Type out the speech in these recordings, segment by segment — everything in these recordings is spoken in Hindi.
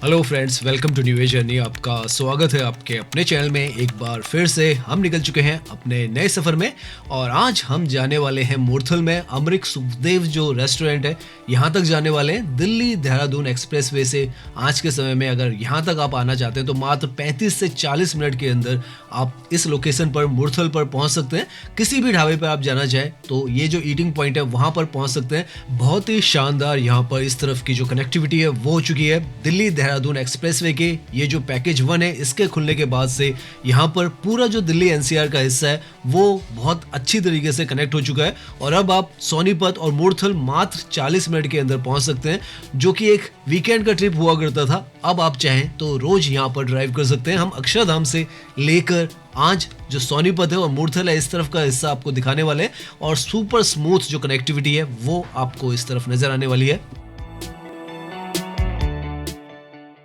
Hello friends, welcome to new journey. आपका स्वागत है आपके अपने चैनल में। एक बार फिर से हम निकल चुके हैं अपने नए सफ़र में और आज हम जाने वाले हैं मूर्थल में अमृत सुखदेव जो रेस्टोरेंट है, यहाँ तक जाने वाले हैं। दिल्ली देहरादून एक्सप्रेसवे से आज के समय में अगर यहाँ तक आप आना चाहते हैं तो मात्र 35 से 40 मिनट के अंदर आप इस लोकेशन पर मूर्थल पर पहुँच सकते हैं। किसी भी ढाबे पर आप जाना चाहें तो ये जो ईटिंग पॉइंट है वहाँ पर पहुँच सकते हैं। बहुत ही शानदार यहाँ पर इस तरफ की जो कनेक्टिविटी है वो हो चुकी है। दिल्ली देहरादून एक्सप्रेसवे के ये जो पैकेज 1 है, इसके खुलने के बाद से यहाँ पर पूरा जो दिल्ली एनसीआर का हिस्सा है वो बहुत अच्छी तरीके से कनेक्ट हो चुका है और अब आप सोनीपत और मूर्थल मात्र 40 मिनट के अंदर पहुंच सकते हैं, जो कि एक वीकेंड का ट्रिप हुआ करता था। अब आप चाहें तो रोज यहाँ पर ड्राइव कर सकते हैं। हम अक्षरधाम से लेकर आज जो सोनीपत है और मूर्थल है, इस तरफ का हिस्सा आपको दिखाने वाले हैं और सुपर स्मूथ जो कनेक्टिविटी है वो आपको इस तरफ नजर आने वाली है।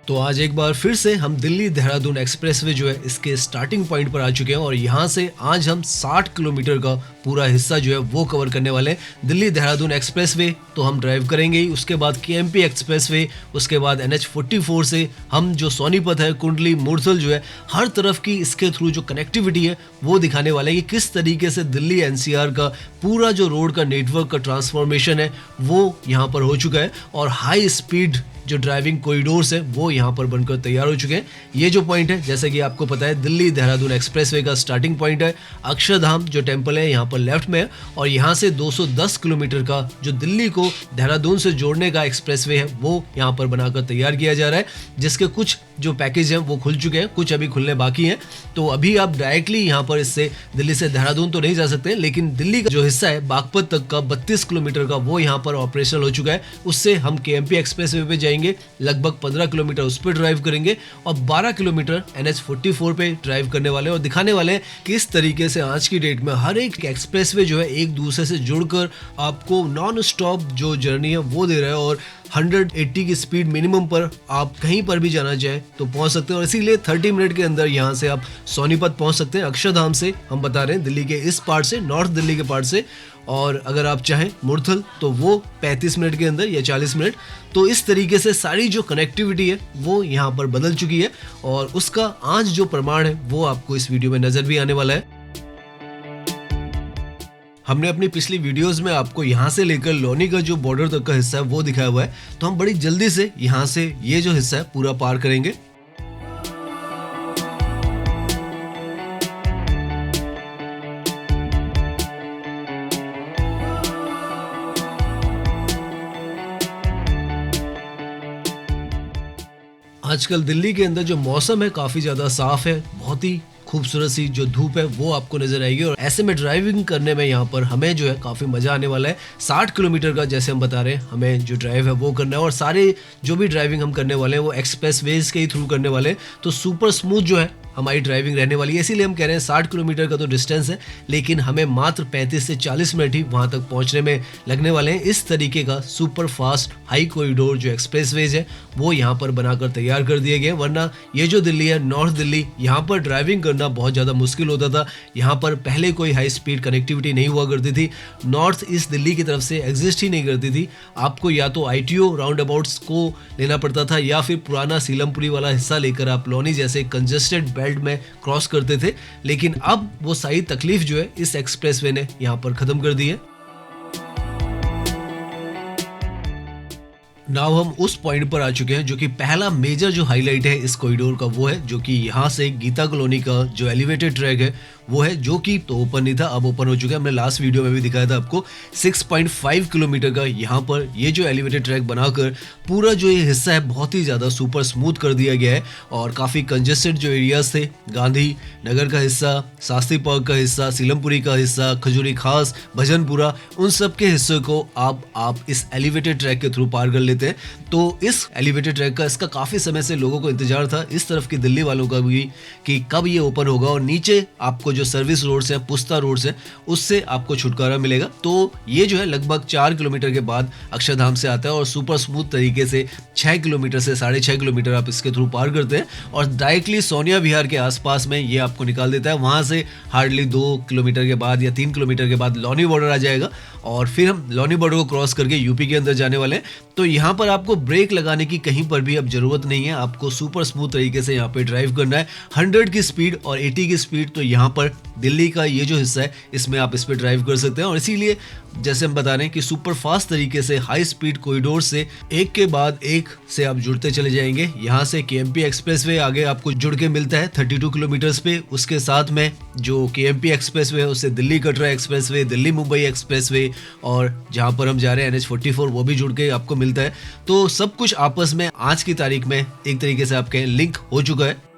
तो आज एक बार फिर से हम दिल्ली देहरादून एक्सप्रेसवे जो है इसके स्टार्टिंग पॉइंट पर आ चुके हैं और यहाँ से आज हम 60 किलोमीटर का पूरा हिस्सा जो है वो कवर करने वाले हैं। दिल्ली देहरादून एक्सप्रेसवे तो हम ड्राइव करेंगे ही, उसके बाद केएमपी एक्सप्रेसवे, उसके बाद NH44 से हम जो सोनीपत है, कुंडली, मूर्थल जो है हर तरफ की इसके थ्रू जो कनेक्टिविटी है वो दिखाने वाले हैं कि किस तरीके से दिल्ली एनसीआर का पूरा जो रोड का नेटवर्क का ट्रांसफॉर्मेशन है वो यहाँ पर हो चुका है और हाई स्पीड जो ड्राइविंग कॉरिडोर्स है वो यहाँ पर बनकर तैयार हो चुके हैं। ये जो पॉइंट है, जैसे कि आपको पता है, दिल्ली देहरादून एक्सप्रेसवे का स्टार्टिंग पॉइंट है। अक्षरधाम जो टेम्पल है यहाँ पर लेफ्ट में है और यहाँ से 210 किलोमीटर का जो दिल्ली को देहरादून से जोड़ने का एक्सप्रेसवे है वो यहाँ पर बनाकर तैयार किया जा रहा है, जिसके कुछ जो पैकेज हैं वो खुल चुके हैं, कुछ अभी खुलने बाकी हैं। तो अभी आप डायरेक्टली यहाँ पर इससे दिल्ली से देहरादून तो नहीं जा सकते, लेकिन दिल्ली का जो हिस्सा है बागपत तक का 32 किलोमीटर का वो यहाँ पर ऑपरेशनल हो चुका है। उससे हम केएमपी एक्सप्रेसवे पे जाएंगे, लगभग 15 किलोमीटर उस पर ड्राइव करेंगे और 12 किलोमीटर NH44 पे ड्राइव करने वाले और दिखाने वाले हैं किस तरीके से आज की डेट में हर एक एक्सप्रेसवे जो है एक दूसरे से जुड़कर आपको नॉन स्टॉप जो जर्नी है वो दे रहा है और 180 की स्पीड मिनिमम पर आप कहीं पर भी जाना चाहे तो पहुंच सकते हैं और इसीलिए 30 मिनट के अंदर यहां से आप सोनीपत पहुंच सकते हैं। अक्षरधाम से हम बता रहे हैं, दिल्ली के इस पार्ट से, नॉर्थ दिल्ली के पार्ट से। और अगर आप चाहें मूर्थल तो वो 35 मिनट के अंदर या 40 मिनट। तो इस तरीके से सारी जो कनेक्टिविटी है वो यहाँ पर बदल चुकी है और उसका आज जो प्रमाण है वो आपको इस वीडियो में नजर भी आने वाला है। हमने अपनी पिछली वीडियोस में आपको यहाँ से लेकर लोनी का जो बॉर्डर तक का हिस्सा है वो दिखाया हुआ है, तो हम बड़ी जल्दी से यहाँ से ये जो हिस्सा है पूरा पार करेंगे। आजकल दिल्ली के अंदर जो मौसम है काफी ज्यादा साफ है, बहुत ही खूबसूरत सी जो धूप है वो आपको नजर आएगी और ऐसे में ड्राइविंग करने में यहाँ पर हमें जो है काफी मजा आने वाला है। 60 किलोमीटर का जैसे हम बता रहे हैं हमें जो ड्राइव है वो करना है और सारे जो भी ड्राइविंग हम करने वाले हैं वो एक्सप्रेसवेज के ही थ्रू करने वाले हैं, तो सुपर स्मूथ जो है हमारी ड्राइविंग रहने वाली है। इसीलिए हम कह रहे हैं 60 किलोमीटर का तो डिस्टेंस है, लेकिन हमें मात्र 35 से 40 मिनट ही वहां तक पहुंचने में लगने वाले हैं। इस तरीके का सुपर फास्ट हाई कॉरिडोर जो एक्सप्रेसवेज है वो यहाँ पर बनाकर तैयार कर दिए गए, वरना ये जो दिल्ली है, नॉर्थ दिल्ली, यहाँ पर ड्राइविंग करना बहुत ज़्यादा मुश्किल होता था। यहाँ पर पहले कोई हाई स्पीड कनेक्टिविटी नहीं हुआ करती थी, नॉर्थ ईस्ट दिल्ली की तरफ से एग्जिस्ट ही नहीं करती थी। आपको या तो ITO राउंड अबाउट्स को लेना पड़ता था या फिर पुराना सीलमपुरी वाला हिस्सा लेकर आप लोनी जैसे कंजेस्टेड बेल्ट में क्रॉस करते थे, लेकिन अब वो सारी तकलीफ जो है इस एक्सप्रेसवे ने यहां पर खत्म कर दी है। नाउ हम उस पॉइंट पर आ चुके हैं जो कि पहला मेजर जो हाईलाइट है इस कॉरिडोर का वो है जो कि यहाँ से गीता कॉलोनी का जो एलिवेटेड ट्रैक है वो है, जो कि तो ओपन नहीं था, अब ओपन हो चुका है। हमने लास्ट वीडियो में भी दिखाया था आपको 6.5 किलोमीटर का यहाँ पर ये जो एलिवेटेड ट्रैक बनाकर पूरा जो ये हिस्सा है बहुत ही ज़्यादा सुपर स्मूथ कर दिया गया है और काफ़ी कंजेस्टेड जो एरियाज थे, गांधी नगर का हिस्सा, शास्त्री पार्क का हिस्सा, सीलमपुरी का हिस्सा, खजूरी खास, भजनपुरा, उन सब के हिस्से को आप इस एलिवेटेड ट्रैक के थ्रू पार कर लेते हैं। तो इस एलिवेटेड ट्रैक का इसका काफ़ी समय से लोगों को इंतजार था, इस तरफ की दिल्ली वालों का भी, कि कब ये ओपन होगा और नीचे आपको जो जो सर्विस रोड्स हैं, पुस्ता रोड्स हैं, उससे आपको छुटकारा मिलेगा। तो ये जो है लगभग 4 किलोमीटर के बाद अक्षरधाम से आता है और सुपर स्मूथ तरीके से 6 किलोमीटर से 6.5 किलोमीटर आप इसके थ्रू पार करते हैं और डायरेक्टली सोनिया विहार के आसपास में ये आपको निकाल देता है। वहाँ से हार्डली 2 किलोमीटर के बाद या 3 किलोमीटर के बाद लोनी बॉर्डर आ जाएगा और फिर हम लोनी बॉर्डर को क्रॉस करके यूपी के अंदर जाने वाले हैं। तो यहाँ पर आपको ब्रेक लगाने की कहीं पर भी अब जरूरत नहीं है, आपको सुपर स्मूथ तरीके से यहाँ पे ड्राइव करना है। 100 की स्पीड और 80 की स्पीड, तो यहाँ पर दिल्ली का ये जो हिस्सा है इसमें आप इस पे ड्राइव कर सकते हैं और इसीलिए जैसे हम बता रहे हैं कि सुपर फास्ट तरीके से हाई स्पीड कॉरिडोर से एक के बाद एक से आप जुड़ते चले जाएंगे। यहाँ से केएमपी एक्सप्रेसवे आगे आपको जुड़ के मिलता है 32 किलोमीटर पे। उसके साथ में जो केएमपी एक्सप्रेसवे है उससे दिल्ली कटरा एक्सप्रेसवे, दिल्ली मुंबई एक्सप्रेसवे और जहाँ पर हम जा रहे हैं NH44 वो भी जुड़ के आपको मिलता है। तो सब कुछ आपस में आज की तारीख में एक तरीके से आपके लिंक हो चुका है।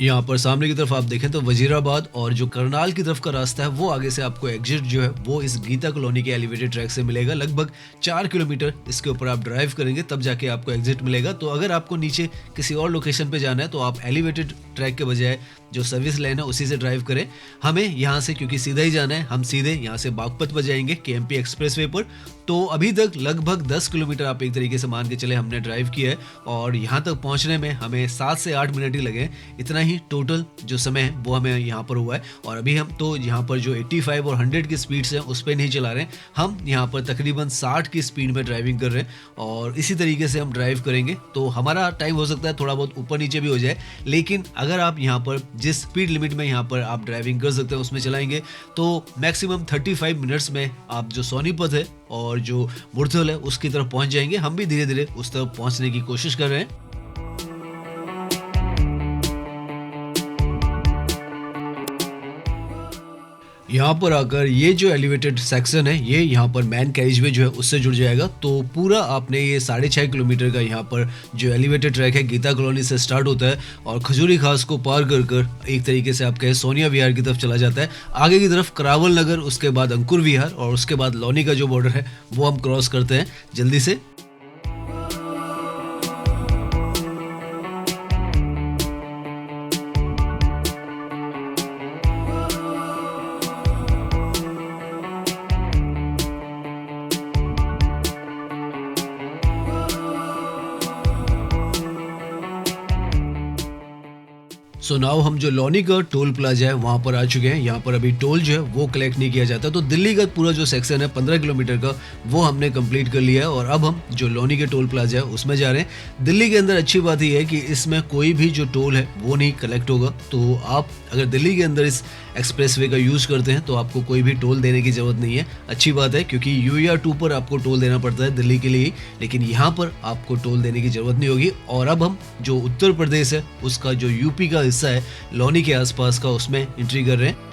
यहाँ पर सामने की तरफ आप देखें तो वजीराबाद और जो करनाल की तरफ का रास्ता है वो आगे से आपको एग्जिट जो है वो इस गीता कॉलोनी के एलिवेटेड ट्रैक से मिलेगा। लगभग 4 किलोमीटर इसके ऊपर आप ड्राइव करेंगे तब जाके आपको एग्जिट मिलेगा। तो अगर आपको नीचे किसी और लोकेशन पे जाना है तो आप एलिवेटेड ट्रैक के बजाय जो सर्विस लाइन है उसी से ड्राइव करें। हमें यहाँ से क्योंकि सीधा ही जाना है, हम सीधे यहाँ से बागपत पर जाएंगे केएमपी एक्सप्रेसवे पर। तो अभी तक लगभग 10 किलोमीटर आप एक तरीके से मान के चले हमने ड्राइव किया है और यहाँ तक पहुँचने में हमें 7 से 8 मिनट ही लगे। इतना ही टोटल जो समय है वो हमें यहाँ पर हुआ है और अभी हम तो यहाँ पर जो 85 और 100 की स्पीड से उस पर नहीं चला रहे हैं, हम यहाँ पर तकरीबन 60 की स्पीड में ड्राइविंग कर रहे हैं और इसी तरीके से हम ड्राइव करेंगे। तो हमारा टाइम हो सकता है थोड़ा बहुत ऊपर नीचे भी हो जाए, लेकिन अगर आप यहाँ पर जिस स्पीड लिमिट में यहाँ पर आप ड्राइविंग कर सकते हैं उसमें चलाएंगे तो मैक्सिमम 35 मिनट्स में आप जो सोनीपत है और जो मुरथल है उसकी तरफ पहुंच जाएंगे। हम भी धीरे धीरे उस तरफ पहुंचने की कोशिश कर रहे हैं। यहाँ पर आकर ये जो एलिवेटेड सेक्शन है ये यहाँ पर मैन कैरिजवे जो है उससे जुड़ जाएगा। तो पूरा आपने ये 6.5 किलोमीटर का यहाँ पर जो एलिवेटेड ट्रैक है गीता कॉलोनी से स्टार्ट होता है और खजूरी खास को पार कर कर एक तरीके से आप कहें सोनिया विहार की तरफ चला जाता है। आगे की तरफ करावल नगर, उसके बाद अंकुर विहार और उसके बाद लोनी का जो बॉर्डर है वो हम क्रॉस करते हैं जल्दी से। सो नाउ हम जो लोनी का टोल प्लाजा है वहाँ पर आ चुके हैं। यहाँ पर अभी टोल जो है वो कलेक्ट नहीं किया जाता। तो दिल्ली का पूरा जो सेक्शन है 15 किलोमीटर का वो हमने कंप्लीट कर लिया है और अब हम जो लोनी के टोल प्लाजा है उसमें जा रहे हैं। दिल्ली के अंदर अच्छी बात यह है कि इसमें कोई भी जो टोल है वो नहीं कलेक्ट होगा। तो आप अगर दिल्ली के अंदर इस एक्सप्रेसवे का यूज़ करते हैं तो आपको कोई भी टोल देने की ज़रूरत नहीं है। अच्छी बात है क्योंकि UER2 पर आपको टोल देना पड़ता है दिल्ली के लिए, लेकिन यहाँ पर आपको टोल देने की ज़रूरत नहीं होगी। और अब हम जो उत्तर प्रदेश है उसका जो यूपी का हिस्सा है लोनी के आसपास का उसमें एंट्री कर रहे हैं।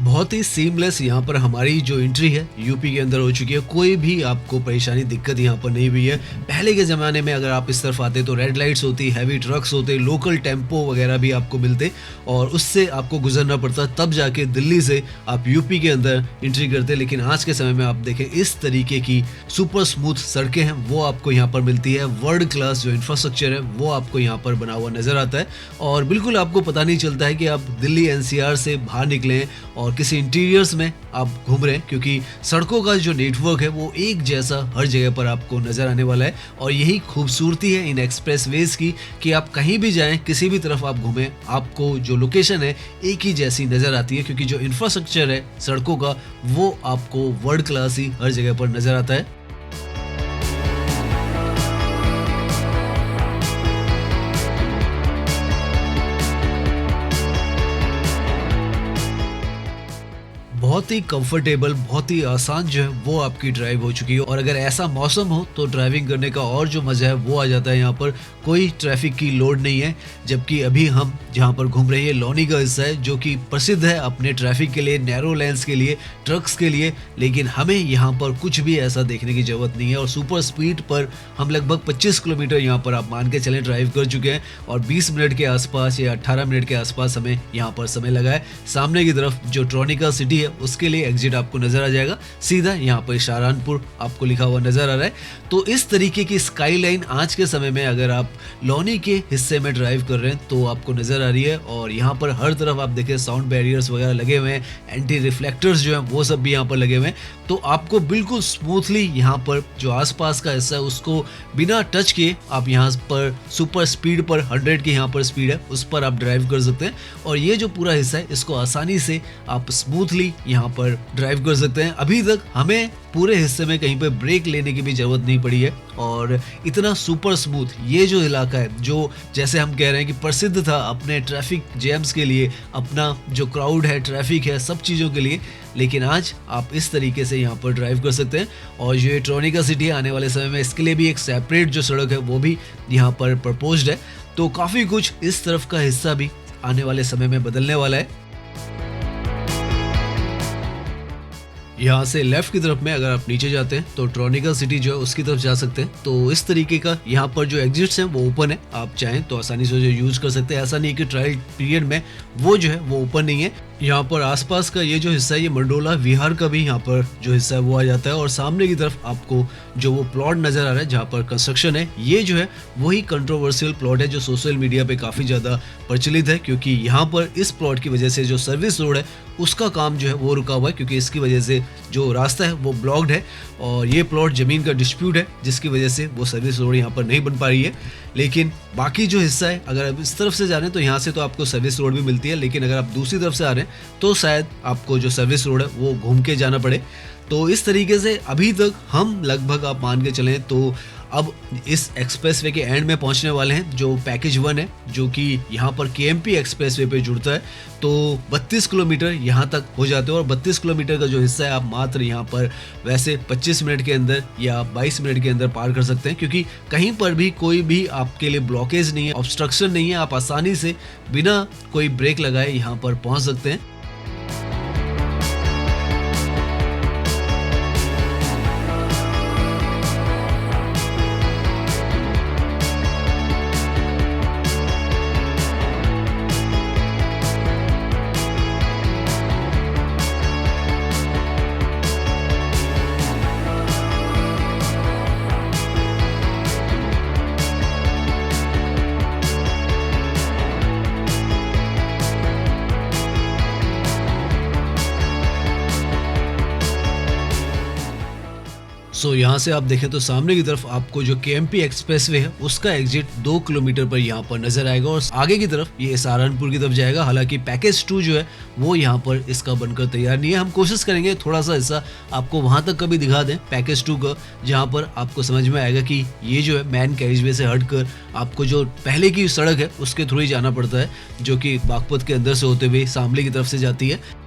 बहुत ही सीमलेस यहाँ पर हमारी जो एंट्री है यूपी के अंदर हो चुकी है। कोई भी आपको परेशानी दिक्कत यहाँ पर नहीं हुई है। पहले के ज़माने में अगर आप इस तरफ आते तो रेड लाइट्स होती, हैवी ट्रक्स होते, लोकल टेम्पो वगैरह भी आपको मिलते और उससे आपको गुजरना पड़ता, तब जाके दिल्ली से आप यूपी के अंदर एंट्री करते। लेकिन आज के समय में आप देखें इस तरीके की सुपर स्मूथ सड़कें हैं वो आपको यहाँ पर मिलती है। वर्ल्ड क्लास जो इंफ्रास्ट्रक्चर है वो आपको यहाँ पर बना हुआ नज़र आता है और बिल्कुल आपको पता नहीं चलता है कि आप दिल्ली NCR से बाहर निकले हैं और किसी इंटीरियर्स में आप घूम रहे हैं, क्योंकि सड़कों का जो नेटवर्क है वो एक जैसा हर जगह पर आपको नज़र आने वाला है। और यही खूबसूरती है इन एक्सप्रेसवेज की कि आप कहीं भी जाएं, किसी भी तरफ आप घूमें, आपको जो लोकेशन है एक ही जैसी नज़र आती है, क्योंकि जो इंफ्रास्ट्रक्चर है सड़कों का वो आपको वर्ल्ड क्लास ही हर जगह पर नज़र आता है। बहुत ही कंफर्टेबल, बहुत ही आसान जो है वो आपकी ड्राइव हो चुकी है। और अगर ऐसा मौसम हो तो ड्राइविंग करने का और जो मज़ा है वो आ जाता है। यहाँ पर कोई ट्रैफिक की लोड नहीं है, जबकि अभी हम जहाँ पर घूम रहे हैं लौनी का हिस्सा है जो कि प्रसिद्ध है अपने ट्रैफिक के लिए, नैरो लेन्स के लिए, ट्रक्स के लिए। लेकिन हमें यहाँ पर कुछ भी ऐसा देखने की ज़रूरत नहीं है और सुपर स्पीड पर हम लगभग 25 किलोमीटर यहाँ पर आप मान के चलें ड्राइव कर चुके हैं और 20 मिनट के आसपास या 18 मिनट के आसपास हमें यहाँ पर समय लगा है। सामने की तरफ जो ट्रॉनिका सिटी है उसके लिए एग्जिट आपको नजर आ जाएगा, सीधा यहाँ पर सहारनपुर आपको लिखा हुआ नजर आ रहा है। तो इस तरीके की स्काईलाइन आज के समय में अगर आप लौनी के हिस्से में ड्राइव कर रहे हैं तो आपको नजर आ रही है। और यहाँ पर हर तरफ आप देखें साउंड बैरियर्स वगैरह लगे हुए हैं, एंटी रिफ्लेक्टर्स जो हैं वो सब भी यहाँ पर लगे हुए हैं। तो आपको बिल्कुल स्मूथली यहाँ पर जो आसपास का हिस्सा है उसको बिना टच किए आप यहाँ पर सुपर स्पीड पर 100 की यहाँ पर स्पीड है उस पर आप ड्राइव कर सकते हैं। और ये जो पूरा हिस्सा है इसको आसानी से आप स्मूथली यहाँ पर ड्राइव कर सकते हैं। अभी तक हमें पूरे हिस्से में कहीं पर ब्रेक लेने की भी जरूरत नहीं पड़ी है और इतना सुपर स्मूथ ये जो इलाका है, जो जैसे हम कह रहे हैं कि प्रसिद्ध था अपने ट्रैफिक जैम्स के लिए, अपना जो क्राउड है, ट्रैफिक है, सब चीज़ों के लिए, लेकिन आज आप इस तरीके से यहाँ पर ड्राइव कर सकते हैं। और जो ये ट्रॉनिका सिटी आने वाले समय में इसके लिए भी एक सेपरेट जो सड़क है वो भी यहाँ पर प्रपोज्ड है। तो काफ़ी कुछ इस तरफ का हिस्सा भी आने वाले समय में बदलने वाला है। यहाँ से लेफ्ट की तरफ में अगर आप नीचे जाते हैं तो ट्रॉनिका सिटी जो है उसकी तरफ जा सकते हैं। तो इस तरीके का यहाँ पर जो एग्जिट्स हैं वो ओपन है, आप चाहें तो आसानी से जो यूज कर सकते हैं। ऐसा नहीं कि ट्रायल पीरियड में वो जो है वो ओपन नहीं है। यहाँ पर आसपास का ये जो हिस्सा है ये मंडोला विहार का भी यहाँ पर जो हिस्सा है वो आ जाता है। और सामने की तरफ आपको जो वो प्लॉट नजर आ रहा है जहाँ पर कंस्ट्रक्शन है, ये जो है वही कंट्रोवर्शियल प्लॉट है जो सोशल मीडिया पे काफी ज्यादा प्रचलित है, क्योंकि यहाँ पर इस प्लॉट की वजह से जो सर्विस रोड है उसका काम जो है वो रुका हुआ है, क्योंकि इसकी वजह से जो रास्ता है वो ब्लॉक्ड है और ये प्लॉट जमीन का डिस्प्यूट है जिसकी वजह से वो सर्विस रोड यहाँ पर नहीं बन पा रही है। लेकिन बाकी जो हिस्सा है अगर आप इस तरफ से जा रहे हैं तो यहाँ से तो आपको सर्विस रोड भी मिलती है, लेकिन अगर आप दूसरी तरफ से आ रहे हैं तो शायद आपको जो सर्विस रोड है वो घूम के जाना पड़े। तो इस तरीके से अभी तक हम लगभग आप मान के चलें तो अब इस एक्सप्रेसवे के एंड में पहुंचने वाले हैं। जो पैकेज 1 है जो कि यहाँ पर केएमपी एक्सप्रेसवे पे जुड़ता है, तो 32 किलोमीटर यहाँ तक हो जाते हैं और 32 किलोमीटर का जो हिस्सा है आप मात्र यहाँ पर वैसे 25 मिनट के अंदर या 22 मिनट के अंदर पार कर सकते हैं, क्योंकि कहीं पर भी कोई भी आपके लिए ब्लॉकेज नहीं है, ऑब्स्ट्रक्शन नहीं है। आप आसानी से बिना कोई ब्रेक लगाए यहाँ पर पहुँच सकते हैं। यहाँ से आप देखें तो सामने की तरफ आपको जो केएमपी एक्सप्रेसवे है उसका एग्जिट 2 किलोमीटर पर यहाँ पर नजर आएगा और आगे की तरफ ये सहारनपुर की तरफ जाएगा। हालांकि पैकेज 2 जो है वो यहाँ पर इसका बनकर तैयार नहीं है। हम कोशिश करेंगे थोड़ा सा हिस्सा आपको वहां तक कभी दिखा दें पैकेज 2 का, जहाँ पर आपको समझ में आएगा कि ये जो है मैन कैरिजवे से हटकर आपको जो पहले की सड़क है उसके थ्रू ही जाना पड़ता है, जो कि बागपत के अंदर से होते हुए शामली की तरफ से जाती है।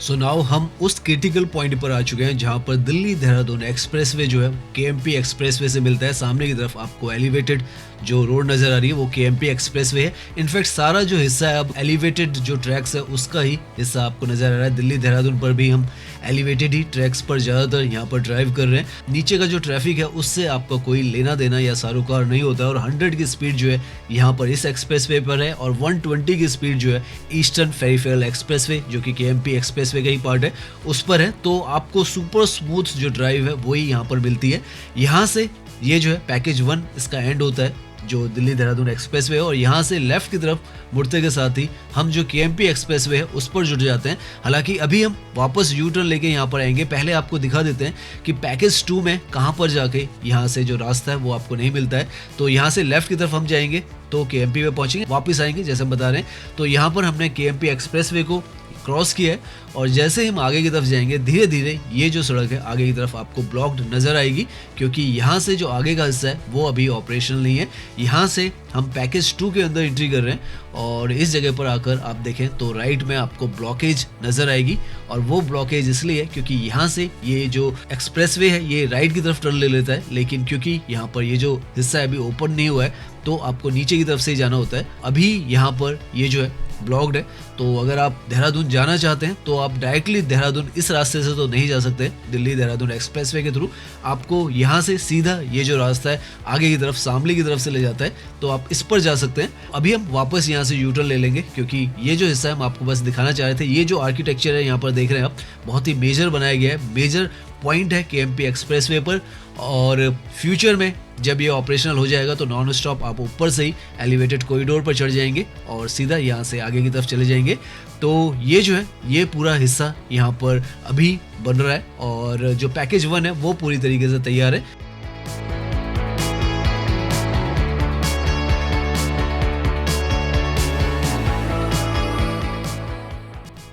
सो नाउ हम उस क्रिटिकल पॉइंट पर आ चुके हैं जहां पर दिल्ली देहरादून एक्सप्रेसवे जो है केएमपी एक्सप्रेसवे से मिलता है। सामने की तरफ आपको एलिवेटेड जो रोड नजर आ रही है वो केएमपी एक्सप्रेसवे है। इनफैक्ट सारा जो हिस्सा है अब एलिवेटेड जो ट्रैक्स है उसका ही हिस्सा आपको नजर आ रहा है। दिल्ली देहरादून पर भी हम एलिवेटेड ही ट्रैक्स पर ज्यादातर यहाँ पर ड्राइव कर रहे हैं। नीचे का जो ट्रैफिक है उससे आपका कोई लेना देना या सारोकार नहीं होता है और 100 की स्पीड जो है यहाँ पर इस एक्सप्रेसवे पर है और 120 की स्पीड जो है ईस्टर्न पेरिफेरल एक्सप्रेसवे जो कि केएमपी एक्सप्रेसवे का ही पार्ट है उस पर है। तो आपको सुपर स्मूथ जो ड्राइव है वही यहाँ पर मिलती है। यहाँ से ये जो है पैकेज 1 इसका एंड होता है जो दिल्ली देहरादून एक्सप्रेसवे है और यहाँ से लेफ्ट की तरफ मुड़ते के साथ ही हम जो केएमपी एक्सप्रेसवे है उस पर जुड़ जाते हैं। हालांकि अभी हम वापस यू टर्न लेके यहाँ पर आएंगे। पहले आपको दिखा देते हैं कि पैकेज 2 में कहाँ पर जाके यहाँ से जो रास्ता है वो आपको नहीं मिलता है। तो यहाँ से लेफ्ट की तरफ हम जाएंगे तो केएमपी में पहुंचेंगे, वापस आएंगे जैसे हम बता रहे हैं। तो यहाँ पर हमने केएमपी एक्सप्रेसवे को क्रॉस किया है और जैसे ही हम आगे की तरफ जाएंगे धीरे धीरे ये जो सड़क है आगे की तरफ आपको ब्लॉक्ड नज़र आएगी, क्योंकि यहाँ से जो आगे का हिस्सा है वो अभी ऑपरेशनल नहीं है। यहाँ से हम पैकेज 2 के अंदर एंट्री कर रहे हैं और इस जगह पर आकर आप देखें तो राइट में आपको ब्लॉकेज नज़र आएगी और वो ब्लॉकेज इसलिए है क्योंकि यहाँ से ये जो एक्सप्रेसवे है ये राइट की तरफ टर्न ले लेता है, लेकिन क्योंकि यहाँ पर ये जो हिस्सा है अभी ओपन नहीं हुआ है तो आपको नीचे की तरफ से ही जाना होता है। अभी यहाँ पर ये जो है ब्लॉक्ड है, तो अगर आप देहरादून जाना चाहते हैं तो आप डायरेक्टली देहरादून इस रास्ते से तो नहीं जा सकते, दिल्ली देहरादून एक्सप्रेसवे के थ्रू आपको यहाँ से सीधा ये जो रास्ता है आगे की तरफ शामली की तरफ से ले जाता है, तो आप इस पर जा सकते हैं। अभी हम वापस यहाँ से यूटर्न ले लेंगे क्योंकि ये जो हिस्सा है हम आपको बस दिखाना चाह रहे थे। ये जो आर्किटेक्चर है यहाँ पर देख रहे हैं आप, बहुत ही मेजर बनाया गया है, मेजर पॉइंट है केएमपी एक्सप्रेसवे पर। और फ्यूचर में जब ये ऑपरेशनल हो जाएगा तो नॉन स्टॉप आप ऊपर से ही एलिवेटेड कॉरिडोर पर चढ़ जाएंगे और सीधा यहाँ से आगे की तरफ चले जाएंगे। तो ये जो है ये पूरा हिस्सा यहाँ पर अभी बन रहा है और जो पैकेज 1 है वो पूरी तरीके से तैयार है।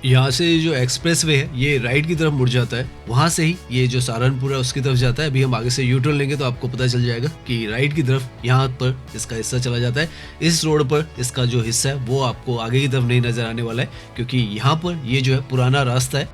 यहाँ से जो एक्सप्रेसवे है ये राइट की तरफ मुड़ जाता है, वहाँ से ही ये जो सहारनपुर है उसकी तरफ जाता है। अभी हम आगे से यूटर्न लेंगे तो आपको पता चल जाएगा कि राइट की तरफ यहाँ पर इसका हिस्सा चला जाता है। इस रोड पर इसका जो हिस्सा है वो आपको आगे की तरफ नहीं नजर आने वाला है क्योंकि यहाँ पर ये जो है पुराना रास्ता है।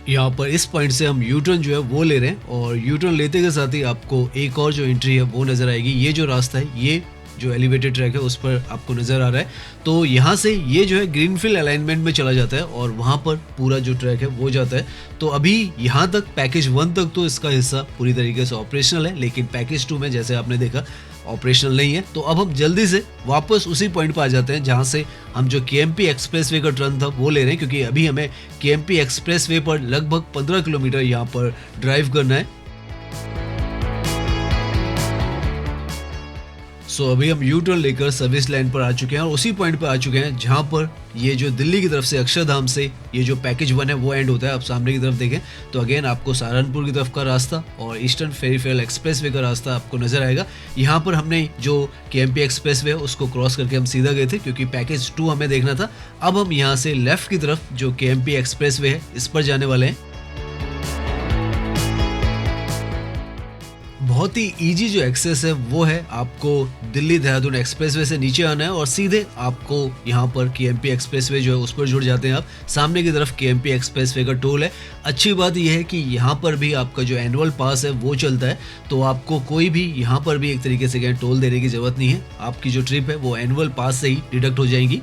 यहाँ पर इस पॉइंट से हम यूटर्न जो है वो ले रहे हैं और यूटर्न लेते के साथ ही आपको एक और जो एंट्री है वो नजर आएगी। ये जो रास्ता है ये जो एलिवेटेड ट्रैक है उस पर आपको नज़र आ रहा है, तो यहाँ से ये जो है ग्रीनफील्ड अलाइनमेंट में चला जाता है और वहाँ पर पूरा जो ट्रैक है वो जाता है। तो अभी यहाँ तक पैकेज 1 तक तो इसका हिस्सा पूरी तरीके से ऑपरेशनल है, लेकिन पैकेज 2 में जैसे आपने देखा ऑपरेशनल नहीं है। तो अब हम जल्दी से वापस उसी पॉइंट पर आ जाते हैं जहाँ से हम जो केएमपी एक्सप्रेसवे का टर्न था वो ले रहे हैं, क्योंकि अभी हमें केएमपी एक्सप्रेसवे पर लगभग 15 किलोमीटर यहाँ पर ड्राइव करना है। सो अभी हम यू टर्न लेकर सर्विस लाइन पर आ चुके हैं और उसी पॉइंट पर आ चुके हैं जहां पर ये जो दिल्ली की तरफ से अक्षरधाम से ये जो पैकेज 1 है वो एंड होता है। आप सामने की तरफ देखें तो अगेन आपको सहारनपुर की तरफ का रास्ता और ईस्टर्न फेरीफेरल एक्सप्रेसवे का रास्ता आपको नजर आएगा। यहाँ पर हमने जो केएमपी एक्सप्रेसवे है उसको क्रॉस करके हम सीधा गए थे क्योंकि पैकेज 2 हमें देखना था। अब हम यहाँ से लेफ्ट की तरफ जो केएमपी एक्सप्रेसवे है इस पर जाने वाले हैं। बहुत ही इजी जो एक्सेस है वो है, आपको दिल्ली देहरादून एक्सप्रेसवे से नीचे आना है और सीधे आपको यहाँ पर केएमपी एक्सप्रेसवे जो है उस पर जुड़ जाते हैं आप। सामने की तरफ केएमपी एक्सप्रेसवे का टोल है। अच्छी बात यह है कि यहाँ पर भी आपका जो एनुअल पास है वो चलता है, तो आपको कोई भी यहाँ पर भी एक तरीके से टोल देने की जरूरत नहीं है। आपकी जो ट्रिप है वो एनुअल पास से ही डिडक्ट हो जाएगी।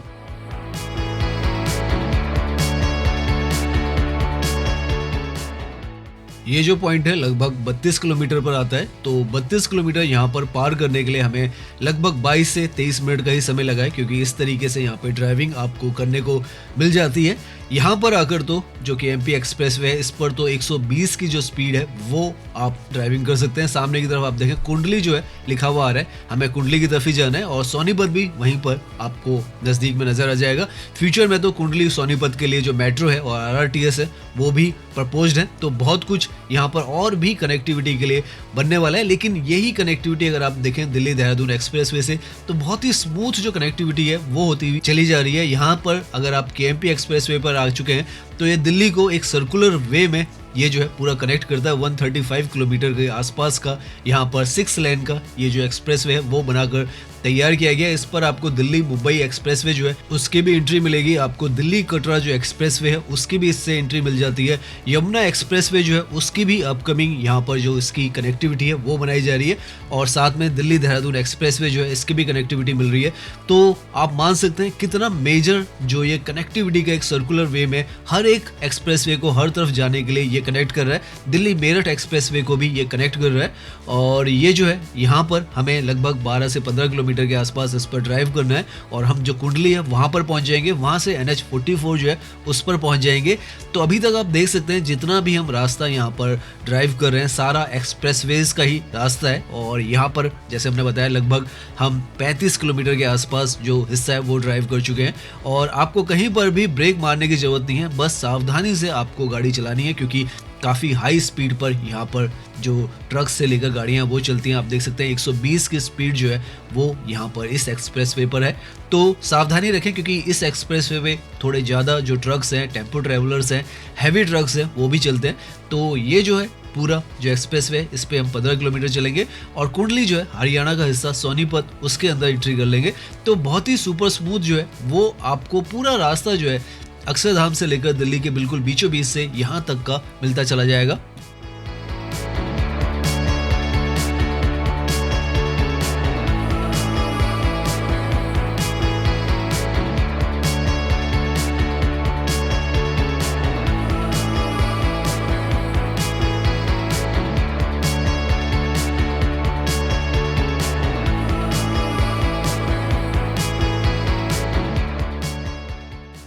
ये जो पॉइंट है लगभग 32 किलोमीटर पर आता है, तो 32 किलोमीटर यहाँ पर पार करने के लिए हमें लगभग 22 से 23 मिनट का ही समय लगा है, क्योंकि इस तरीके से यहाँ पे ड्राइविंग आपको करने को मिल जाती है। यहाँ पर आकर तो जो केएमपी एक्सप्रेसवे है इस पर तो 120 की जो स्पीड है वो आप ड्राइविंग कर सकते हैं। सामने की तरफ आप देखें कुंडली जो है लिखा हुआ आ रहा है, हमें कुंडली की तरफ ही जाना है और सोनीपत भी वहीं पर आपको नज़दीक में नज़र आ जाएगा। फ्यूचर में तो कुंडली सोनीपत के लिए जो मेट्रो है और आरआरटीएस है वो भी प्रपोज्ड है, तो बहुत कुछ यहाँ पर और भी कनेक्टिविटी के लिए बनने वाला है। लेकिन यही कनेक्टिविटी अगर आप देखें दिल्ली देहरादून एक्सप्रेसवे से तो बहुत ही स्मूथ जो कनेक्टिविटी है वो होती हुई चली जा रही है। यहाँ पर अगर आप केएमपी एक्सप्रेसवे पर आ चुके हैं तो ये दिल्ली को एक सर्कुलर वे में ये जो है पूरा कनेक्ट करता है। 135 किलोमीटर के आसपास का यहाँ पर 6 लेन का ये जो एक्सप्रेसवे है वो बनाकर तैयार किया गया है। इस पर आपको दिल्ली मुंबई एक्सप्रेसवे जो है उसकी भी एंट्री मिलेगी, आपको दिल्ली कटरा जो एक्सप्रेसवे है उसकी भी इससे एंट्री मिल जाती है। यमुना एक्सप्रेसवे जो है उसकी भी अपकमिंग यहाँ पर जो इसकी कनेक्टिविटी है वो बनाई जा रही है और साथ में दिल्ली देहरादून एक्सप्रेसवे जो है इसकी भी कनेक्टिविटी मिल रही है। तो आप मान सकते हैं कितना मेजर जो ये कनेक्टिविटी का एक सर्कुलर वे में हर एक एक्सप्रेसवे को हर तरफ जाने के लिए ये कनेक्ट कर रहा है। दिल्ली मेरठ एक्सप्रेसवे को भी ये कनेक्ट कर रहा है और ये जो है यहाँ पर हमें लगभग 12 से 15 किलोमीटर के आसपास इस पर ड्राइव करना है और हम जो कुंडली है वहाँ पर पहुँच जाएंगे, वहाँ से NH44 जो है उस पर पहुँच जाएंगे। तो अभी तक आप देख सकते हैं जितना भी हम रास्ता यहाँ पर ड्राइव कर रहे हैं सारा एक्सप्रेसवेज का ही रास्ता है और यहाँ पर जैसे हमने बताया लगभग हम 35 किलोमीटर के आसपास जो हिस्सा है वो ड्राइव कर चुके हैं और आपको कहीं पर भी ब्रेक मारने की जरूरत नहीं है, बस सावधानी से आपको गाड़ी चलानी है क्योंकि काफ़ी हाई स्पीड पर यहाँ पर जो ट्रक से लेकर गाड़ियाँ वो चलती हैं। आप देख सकते हैं 120 की स्पीड जो है वो यहाँ पर इस एक्सप्रेसवे पर है। तो सावधानी रखें क्योंकि इस एक्सप्रेसवे पे थोड़े ज़्यादा जो ट्रक्स हैं, टेम्पो ट्रैवलर्स हैं, हैवी ट्रक्स हैं, वो भी चलते हैं। तो ये जो है पूरा जो एक्सप्रेसवे है इस पे हम 15 किलोमीटर चलेंगे और कुंडली जो है हरियाणा का हिस्सा सोनीपत उसके अंदर एंट्री कर लेंगे। तो बहुत ही सुपर स्मूथ जो है वो आपको पूरा रास्ता जो है अक्षरधाम से लेकर दिल्ली के बिल्कुल बीचों बीच से यहाँ तक का मिलता चला जाएगा।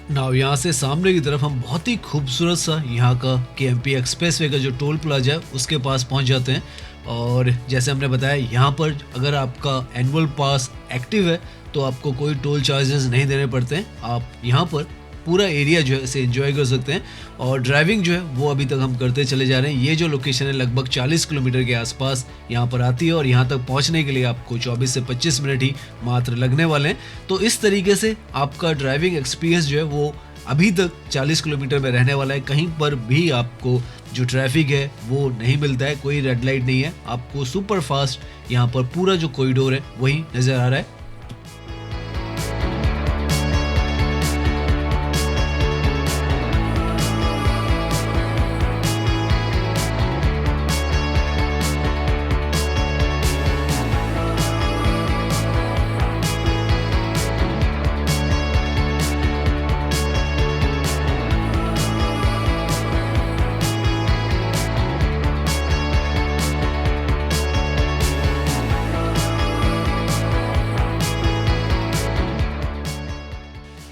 नाउ यहाँ से सामने की तरफ हम बहुत ही खूबसूरत सा यहाँ का केएमपी एक्सप्रेसवे का जो टोल प्लाजा है उसके पास पहुँच जाते हैं। और जैसे हमने बताया यहाँ पर अगर आपका एनुअल पास एक्टिव है तो आपको कोई टोल चार्जेस नहीं देने पड़ते हैं। आप यहाँ पर पूरा एरिया जो है इसे एंजॉय कर सकते हैं। और ड्राइविंग जो है वो अभी तक हम करते चले जा रहे हैं। ये जो लोकेशन है लगभग 40 किलोमीटर के आसपास यहाँ पर आती है और यहाँ तक पहुँचने के लिए आपको 24 से 25 मिनट ही मात्र लगने वाले हैं। तो इस तरीके से आपका ड्राइविंग एक्सपीरियंस जो है वो अभी तक 40 किलोमीटर में रहने वाला है। कहीं पर भी आपको जो ट्रैफिक है वो नहीं मिलता है, कोई रेड लाइट नहीं है। आपको सुपर फास्ट यहाँ पर पूरा जो कॉरिडोर है वही नज़र आ रहा है।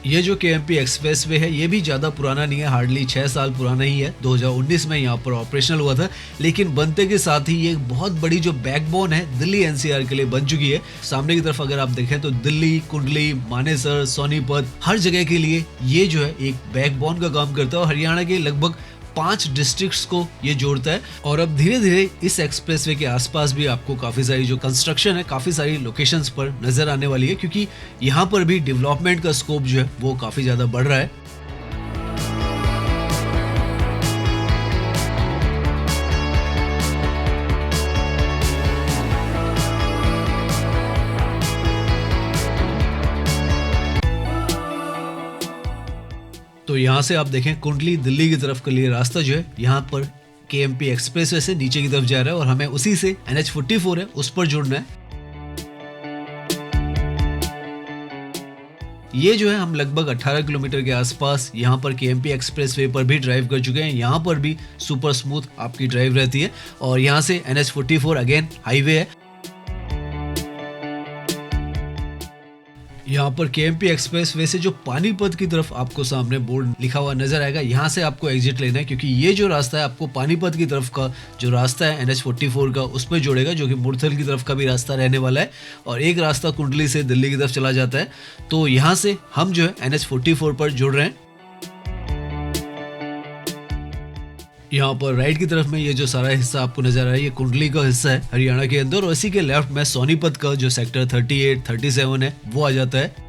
ये जो केएमपी एक्सप्रेसवे है ये भी ज़्यादा पुराना नहीं है, हार्डली 6 साल पुराना ही है। 2019 में यहाँ पर ऑपरेशनल हुआ था, लेकिन बनते के साथ ही ये एक बहुत बड़ी जो बैकबोन है दिल्ली एनसीआर के लिए बन चुकी है। सामने की तरफ अगर आप देखें तो दिल्ली, कुंडली, मानेसर, सोनीपत हर जगह के लिए ये जो है एक बैकबोन का काम करता है और हरियाणा के लगभग 5 डिस्ट्रिक्ट्स को ये जोड़ता है। और अब धीरे धीरे इस एक्सप्रेसवे के आसपास भी आपको काफ़ी सारी जो कंस्ट्रक्शन है, काफ़ी सारी लोकेशंस पर नज़र आने वाली है क्योंकि यहाँ पर भी डेवलपमेंट का स्कोप जो है वो काफ़ी ज़्यादा बढ़ रहा है। तो यहाँ से आप देखें कुंडली दिल्ली की तरफ के लिए रास्ता जो है यहाँ पर केएमपी एक्सप्रेसवे से नीचे की तरफ जा रहा है और हमें उसी से NH44 है उस पर जुड़ना है। ये जो है हम लगभग 18 किलोमीटर के आसपास यहाँ पर केएमपी एक्सप्रेसवे पर भी ड्राइव कर चुके हैं। यहाँ पर भी सुपर स्मूथ आपकी ड्राइव रहती है और यहाँ से NH44 अगेन हाईवे है। यहाँ पर केएमपी एक्सप्रेसवे से जो पानीपत की तरफ आपको सामने बोर्ड लिखा हुआ नजर आएगा, यहाँ से आपको एग्जिट लेना है क्योंकि ये जो रास्ता है आपको पानीपत की तरफ का जो रास्ता है NH44 का उस पर जोड़ेगा, जो कि मुरथल की तरफ का भी रास्ता रहने वाला है और एक रास्ता कुंडली से दिल्ली की तरफ चला जाता है। तो यहाँ से हम जो है NH44 पर जुड़ रहे हैं। यहाँ पर राइट की तरफ में ये जो सारा हिस्सा आपको नजर आ रहा है ये कुंडली का हिस्सा है हरियाणा के अंदर और इसी के लेफ्ट में सोनीपत का जो सेक्टर 38, 37 है वो आ जाता है।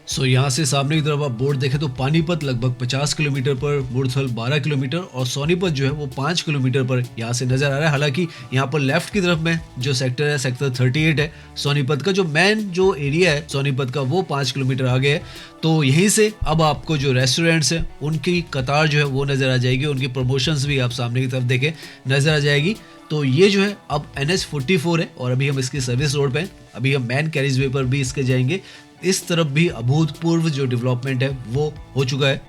सो यहाँ से सामने की तरफ आप बोर्ड देखें तो पानीपत लगभग 50 किलोमीटर पर, मुरथल 12 किलोमीटर और सोनीपत जो है वो 5 किलोमीटर पर यहाँ से नजर आ रहा है। हालांकि यहाँ पर लेफ्ट की तरफ में जो सेक्टर है सेक्टर 38 है सोनीपत का, जो मेन जो एरिया है सोनीपत का वो 5 किलोमीटर आगे है। तो यहीं से अब आपको जो रेस्टोरेंट्स हैं उनकी कतार जो है वो नजर आ जाएगी, उनकी प्रमोशंस भी आप सामने की तरफ देखें नजर आ जाएगी। तो ये जो है अब NH44 है और अभी हम इसकी सर्विस रोड पे हैं। अभी हम मैन कैरिज वे पर भी इसके जाएंगे। इस तरफ भी अभूतपूर्व जो डेवलपमेंट है वो हो चुका है।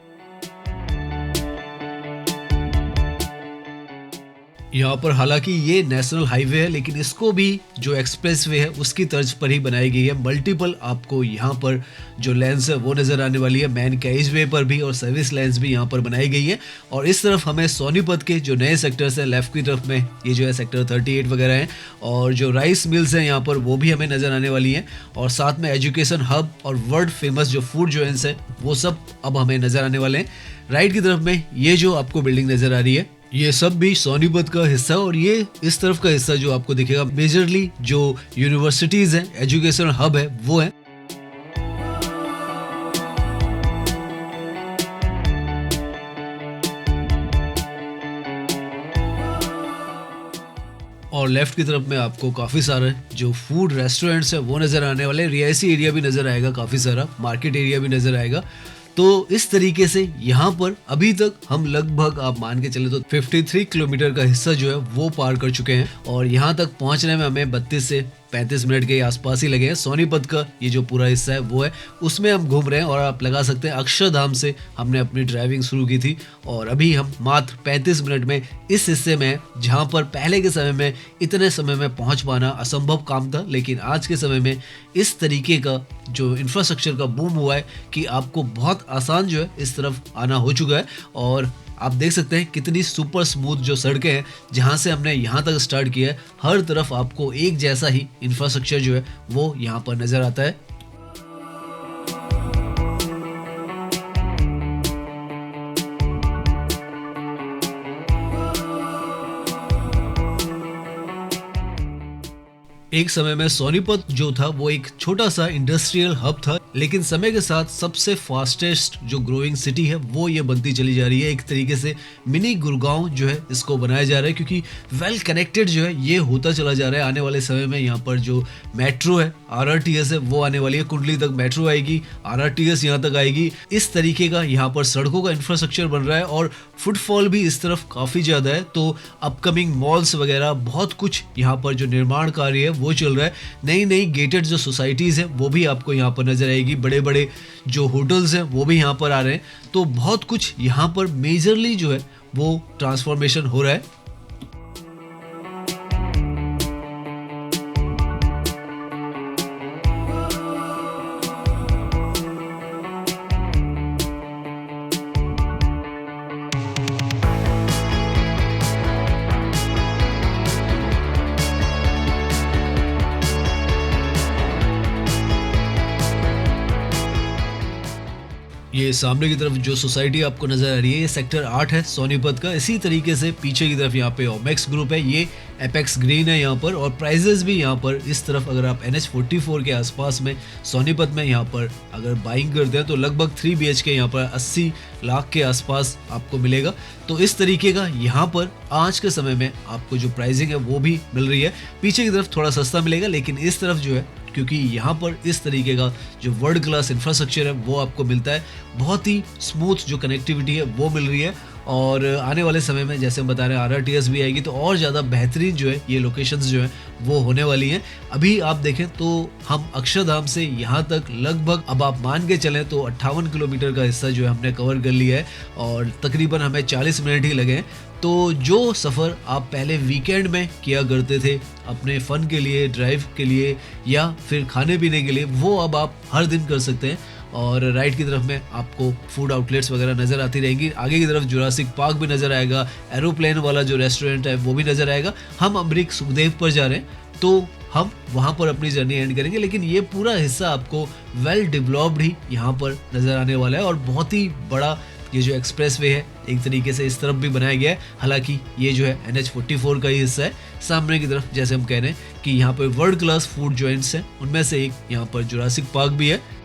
यहाँ पर हालांकि ये नेशनल हाईवे है, लेकिन इसको भी जो एक्सप्रेसवे है उसकी तर्ज पर ही बनाई गई है। मल्टीपल आपको यहाँ पर जो लेंस है वो नज़र आने वाली है, मेन कैरिजवे पर भी, और सर्विस लेंस भी यहाँ पर बनाई गई है। और इस तरफ हमें सोनीपत के जो नए सेक्टर्स हैं, लेफ्ट की तरफ में ये जो है सेक्टर 38 वगैरह हैं, और जो राइस मिल्स हैं यहाँ पर वो भी हमें नज़र आने वाली हैं, और साथ में एजुकेशन हब और वर्ल्ड फेमस जो फूड जॉइंट्स हैं वो सब अब हमें नज़र आने वाले हैं। राइट की तरफ में ये जो आपको बिल्डिंग नज़र आ रही है, ये सब भी सोनीपत का हिस्सा है, और ये इस तरफ का हिस्सा जो आपको दिखेगा मेजरली जो यूनिवर्सिटीज हैं, एजुकेशन हब है वो है। और लेफ्ट की तरफ में आपको काफ़ी सारे जो फूड रेस्टोरेंट्स हैं वो नज़र आने वाले हैं। रिहायशी एरिया भी नज़र आएगा, काफ़ी सारा मार्केट एरिया भी नज़र आएगा। तो इस तरीके से यहाँ पर अभी तक हम लगभग आप मान के चले तो 53 किलोमीटर का हिस्सा जो है वो पार कर चुके हैं, और यहाँ तक पहुँचने में हमें 32 से 35 मिनट के आसपास ही लगे हैं। सोनीपत का ये जो पूरा हिस्सा है वो है, उसमें हम घूम रहे हैं, और आप लगा सकते हैं अक्षरधाम से हमने अपनी ड्राइविंग शुरू की थी, और अभी हम मात्र 35 मिनट में इस हिस्से में हैं, जहाँ पर पहले के समय में इतने समय में पहुँच पाना असंभव काम था, लेकिन आज के समय में इस तरीके का जो इंफ्रास्ट्रक्चर का बूम हुआ है कि आपको बहुत आसान जो है इस तरफ आना हो चुका है। और आप देख सकते हैं कितनी सुपर स्मूथ जो सड़कें हैं, जहां से हमने यहां तक स्टार्ट किया है, हर तरफ आपको एक जैसा ही इंफ्रास्ट्रक्चर जो है वो यहां पर नजर आता है। एक समय में सोनीपत जो था वो एक छोटा सा इंडस्ट्रियल हब था, लेकिन समय के साथ सबसे फास्टेस्ट जो ग्रोइंग सिटी है वो ये बनती चली जा रही है। एक तरीके से मिनी गुड़गांव जो है इसको बनाया जा रहा है, क्योंकि वेल कनेक्टेड जो है ये होता चला जा रहा है। आने वाले समय में यहाँ पर जो मेट्रो है, RRTS है, वो आने वाली है। कुंडली तक मेट्रो आएगी, RRTS यहाँ तक आएगी। इस तरीके का यहाँ पर सड़कों का इंफ्रास्ट्रक्चर बन रहा है, और फुटफॉल भी इस तरफ काफ़ी ज़्यादा है। तो अपकमिंग मॉल्स वगैरह बहुत कुछ यहाँ पर जो निर्माण कार्य है वो चल रहा है। नई नई गेटेड जो सोसाइटीज़ हैं वो भी आपको यहाँ पर नजर आएगी। बड़े बड़े जो होटल्स हैं वो भी यहाँ पर आ रहे हैं। तो बहुत कुछ यहाँ पर मेजरली जो है वो ट्रांसफॉर्मेशन हो रहा है। ये सामने की तरफ जो सोसाइटी आपको नजर आ रही है, ये सेक्टर 8 है सोनीपत का। इसी तरीके से पीछे की तरफ यहाँ पे ओमेक्स ग्रुप है, ये एपेक्स ग्रीन है यहाँ पर, और प्राइजेस भी यहाँ पर इस तरफ अगर आप NH44 के आसपास में सोनीपत में यहाँ पर अगर बाइंग करते हैं तो लगभग 3 BHK यहाँ पर 80 लाख के आसपास आपको मिलेगा। तो इस तरीके का यहाँ पर आज के समय में आपको जो प्राइसिंग है वो भी मिल रही है। पीछे की तरफ थोड़ा सस्ता मिलेगा, लेकिन इस तरफ जो है क्योंकि यहाँ पर इस तरीके का जो वर्ल्ड क्लास इंफ्रास्ट्रक्चर है वो आपको मिलता है, बहुत ही स्मूथ जो कनेक्टिविटी है वो मिल रही है। और आने वाले समय में जैसे हम बता रहे हैं RRTS भी आएगी, तो और ज़्यादा बेहतरीन जो है ये लोकेशंस जो है वो होने वाली हैं। अभी आप देखें तो हम अक्षरधाम से यहाँ तक लगभग अब आप मान के चलें तो 58 किलोमीटर का हिस्सा जो है हमने कवर कर लिया है, और तकरीबन हमें 40 मिनट ही लगे। तो जो सफ़र आप पहले वीकेंड में किया करते थे अपने फ़न के लिए, ड्राइव के लिए या फिर खाने पीने के लिए, वो अब आप हर दिन कर सकते हैं। और राइट की तरफ में आपको फूड आउटलेट्स वगैरह नज़र आती रहेंगी। आगे की तरफ जुरासिक पार्क भी नज़र आएगा, एरोप्लेन वाला जो रेस्टोरेंट है वो भी नज़र आएगा। हम अमरीक सुखदेव पर जा रहे हैं तो हम वहाँ पर अपनी जर्नी एंड करेंगे, लेकिन ये पूरा हिस्सा आपको वेल डेवलप्ड ही यहाँ पर नज़र आने वाला है। और बहुत ही बड़ा ये जो एक्सप्रेसवे है एक तरीके से इस तरफ भी बनाया गया है, हालांकि ये जो है NH44 का ही हिस्सा है। सामने की तरफ जैसे हम कह रहे हैं कि यहाँ पर वर्ल्ड क्लास फूड जॉइंट्स हैं, उनमें से एक यहाँ पर जुरासिक पार्क भी है।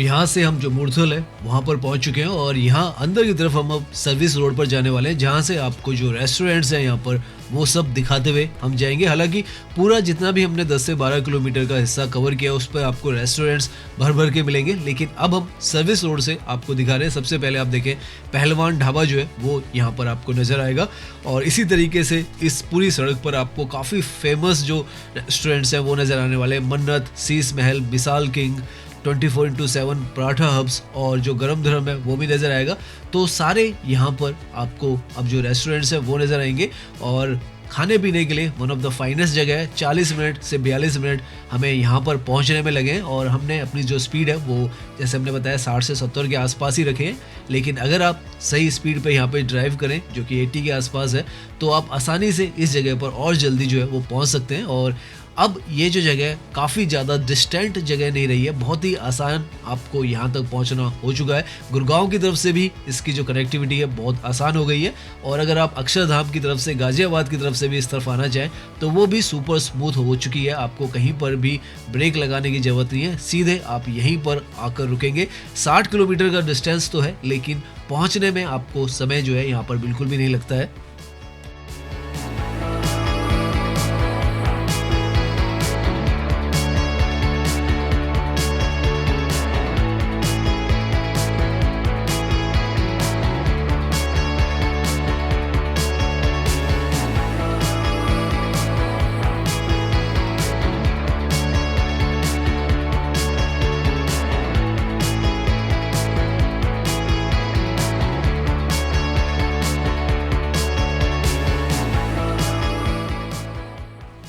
यहाँ से हम जो मूर्थल है वहाँ पर पहुँच चुके हैं और यहाँ अंदर की तरफ हम अब सर्विस रोड पर जाने वाले हैं, जहाँ से आपको जो रेस्टोरेंट्स हैं यहाँ पर वो सब दिखाते हुए हम जाएंगे। हालांकि पूरा जितना भी हमने 10 से 12 किलोमीटर का हिस्सा कवर किया उस पर आपको रेस्टोरेंट्स भर भर के मिलेंगे, लेकिन अब हम सर्विस रोड से आपको दिखा रहे हैं। सबसे पहले आप देखें पहलवान ढाबा जो है वो यहाँ पर आपको नज़र आएगा और इसी तरीके से इस पूरी सड़क पर आपको काफ़ी फेमस जो रेस्टोरेंट्स हैं वो नज़र आने वाले हैं। मन्नत, शीश महल, विशाल किंग, 24x7 पराठा हब्स और जो गरम धर्म है वो भी नज़र आएगा। तो सारे यहाँ पर आपको अब जो रेस्टोरेंट्स हैं वो नज़र आएंगे और खाने पीने के लिए वन ऑफ द फाइनेस्ट जगह है। 40 मिनट से 42 मिनट हमें यहाँ पर पहुँचने में लगे हैं और हमने अपनी जो स्पीड है वो जैसे हमने बताया 60 से 70 के आसपास ही रखे हैं। लेकिन अगर आप सही स्पीड पे यहाँ पे ड्राइव करें जो कि 80 के आसपास है तो आप आसानी से इस जगह पर और जल्दी जो है वो पहुँच सकते हैं। और अब ये जो जगह काफ़ी ज़्यादा डिस्टेंट जगह नहीं रही है, बहुत ही आसान आपको यहाँ तक पहुँचना हो चुका है। गुड़गांव की तरफ से भी इसकी जो कनेक्टिविटी है बहुत आसान हो गई है और अगर आप अक्षरधाम की तरफ से, गाजियाबाद की तरफ से भी इस तरफ आना चाहें तो वो भी सुपर स्मूथ हो चुकी है। आपको कहीं पर भी ब्रेक लगाने की ज़रूरत नहीं है, सीधे आप यहीं पर आकर रुकेंगे। 60 किलोमीटर का डिस्टेंस तो है लेकिन पहुँचने में आपको समय जो है यहाँ पर बिल्कुल भी नहीं लगता है।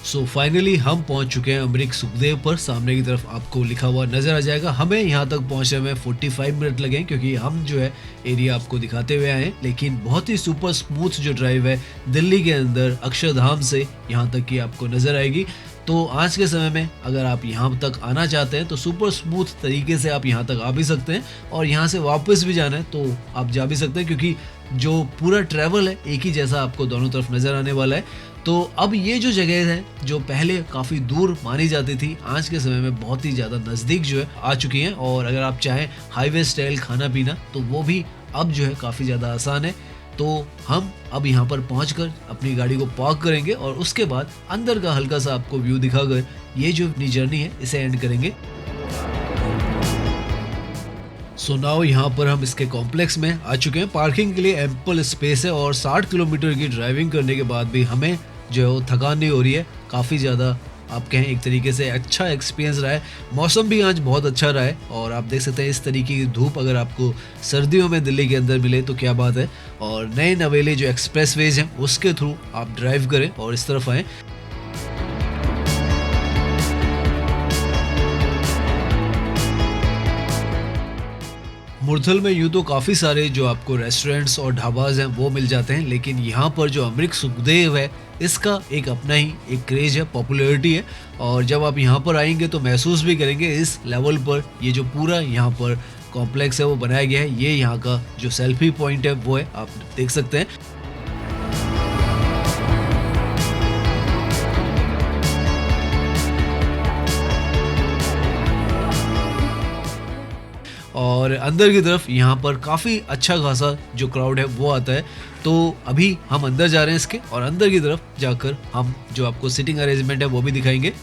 सो फाइनली हम पहुंच चुके हैं अमरीक सुखदेव पर। सामने की तरफ आपको लिखा हुआ नजर आ जाएगा। हमें यहां तक पहुंचने में 45 मिनट लगे क्योंकि हम जो है एरिया आपको दिखाते हुए आए हैं, लेकिन बहुत ही सुपर स्मूथ जो ड्राइव है दिल्ली के अंदर अक्षरधाम से यहां तक की आपको नजर आएगी। तो आज के समय में अगर आप यहाँ तक आना चाहते हैं तो सुपर स्मूथ तरीके से आप यहाँ तक आ भी सकते हैं और यहाँ से वापस भी जाना है तो आप जा भी सकते हैं क्योंकि जो पूरा ट्रैवल है एक ही जैसा आपको दोनों तरफ नज़र आने वाला है। तो अब ये जो जगह है जो पहले काफ़ी दूर मानी जाती थी आज के समय में बहुत ही ज़्यादा नज़दीक जो है आ चुकी हैं और अगर आप चाहें हाईवे स्टाइल खाना पीना तो वो भी अब जो है काफ़ी ज़्यादा आसान है। तो हम अब यहाँ पर पहुँचकर अपनी गाड़ी को पार्क करेंगे और उसके बाद अंदर का हल्का सा आपको व्यू दिखाकर ये जो अपनी जर्नी है इसे एंड करेंगे। सो नाउ यहाँ पर हम इसके कॉम्प्लेक्स में आ चुके हैं। पार्किंग के लिए एम्पल स्पेस है और 60 किलोमीटर की ड्राइविंग करने के बाद भी हमें जो है वो थकान नहीं हो रही है। काफ़ी ज़्यादा आप कहें एक तरीके से अच्छा एक्सपीरियंस रहा है। मौसम भी आज बहुत अच्छा रहा है और आप देख सकते हैं इस तरीके की धूप अगर आपको सर्दियों में दिल्ली के अंदर मिले तो क्या बात है। और नए नवेले जो एक्सप्रेसवेज हैं उसके थ्रू आप ड्राइव करें और इस तरफ आएँ। मुरथल में यूँ तो काफ़ी सारे जो आपको रेस्टोरेंट्स और ढाबाज हैं वो मिल जाते हैं, लेकिन यहाँ पर जो अमरीक सुखदेव है इसका एक अपना ही एक क्रेज है, पॉपुलैरिटी है। और जब आप यहाँ पर आएंगे तो महसूस भी करेंगे इस लेवल पर ये जो पूरा यहाँ पर कॉम्प्लेक्स है वो बनाया गया है। ये यहाँ का जो सेल्फी पॉइंट है वो है, आप देख सकते हैं। और अंदर की तरफ यहाँ पर काफ़ी अच्छा खासा जो क्राउड है वो आता है। तो अभी हम अंदर जा रहे हैं इसके और अंदर की तरफ जाकर हम जो आपको सिटिंग अरेंजमेंट है वो भी दिखाएंगे।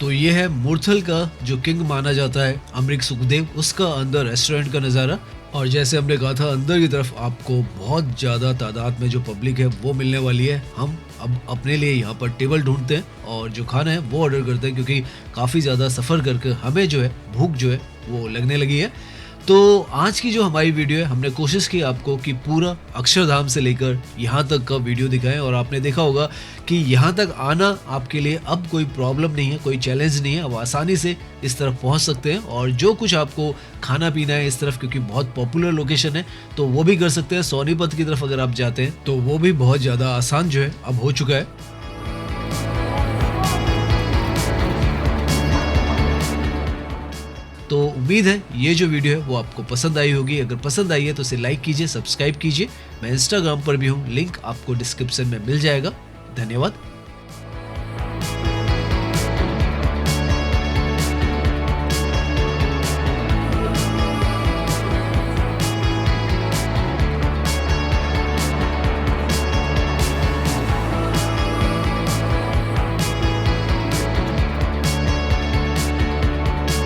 तो ये है मुरथल का जो किंग माना जाता है अमरीक सुखदेव, उसका अंदर रेस्टोरेंट का नज़ारा। और जैसे हमने कहा था अंदर की तरफ आपको बहुत ज़्यादा तादाद में जो पब्लिक है वो मिलने वाली है। हम अब अपने लिए यहाँ पर टेबल ढूंढते हैं और जो खाना है वो ऑर्डर करते हैं क्योंकि काफ़ी ज़्यादा सफ़र करके हमें जो है भूख जो है वो लगने लगी है। तो आज की जो हमारी वीडियो है हमने कोशिश की आपको कि पूरा अक्षरधाम से लेकर यहाँ तक का वीडियो दिखाएं और आपने देखा होगा कि यहाँ तक आना आपके लिए अब कोई प्रॉब्लम नहीं है, कोई चैलेंज नहीं है। अब आसानी से इस तरफ पहुँच सकते हैं और जो कुछ आपको खाना पीना है इस तरफ क्योंकि बहुत पॉपुलर लोकेशन है तो वो भी कर सकते हैं। सोनीपत की तरफ अगर आप जाते हैं तो वो भी बहुत ज़्यादा आसान जो है अब हो चुका है। तो उम्मीद है ये जो वीडियो है वो आपको पसंद आई होगी। अगर पसंद आई है तो इसे लाइक कीजिए, सब्सक्राइब कीजिए। मैं इंस्टाग्राम पर भी हूँ, लिंक आपको डिस्क्रिप्शन में मिल जाएगा। धन्यवाद।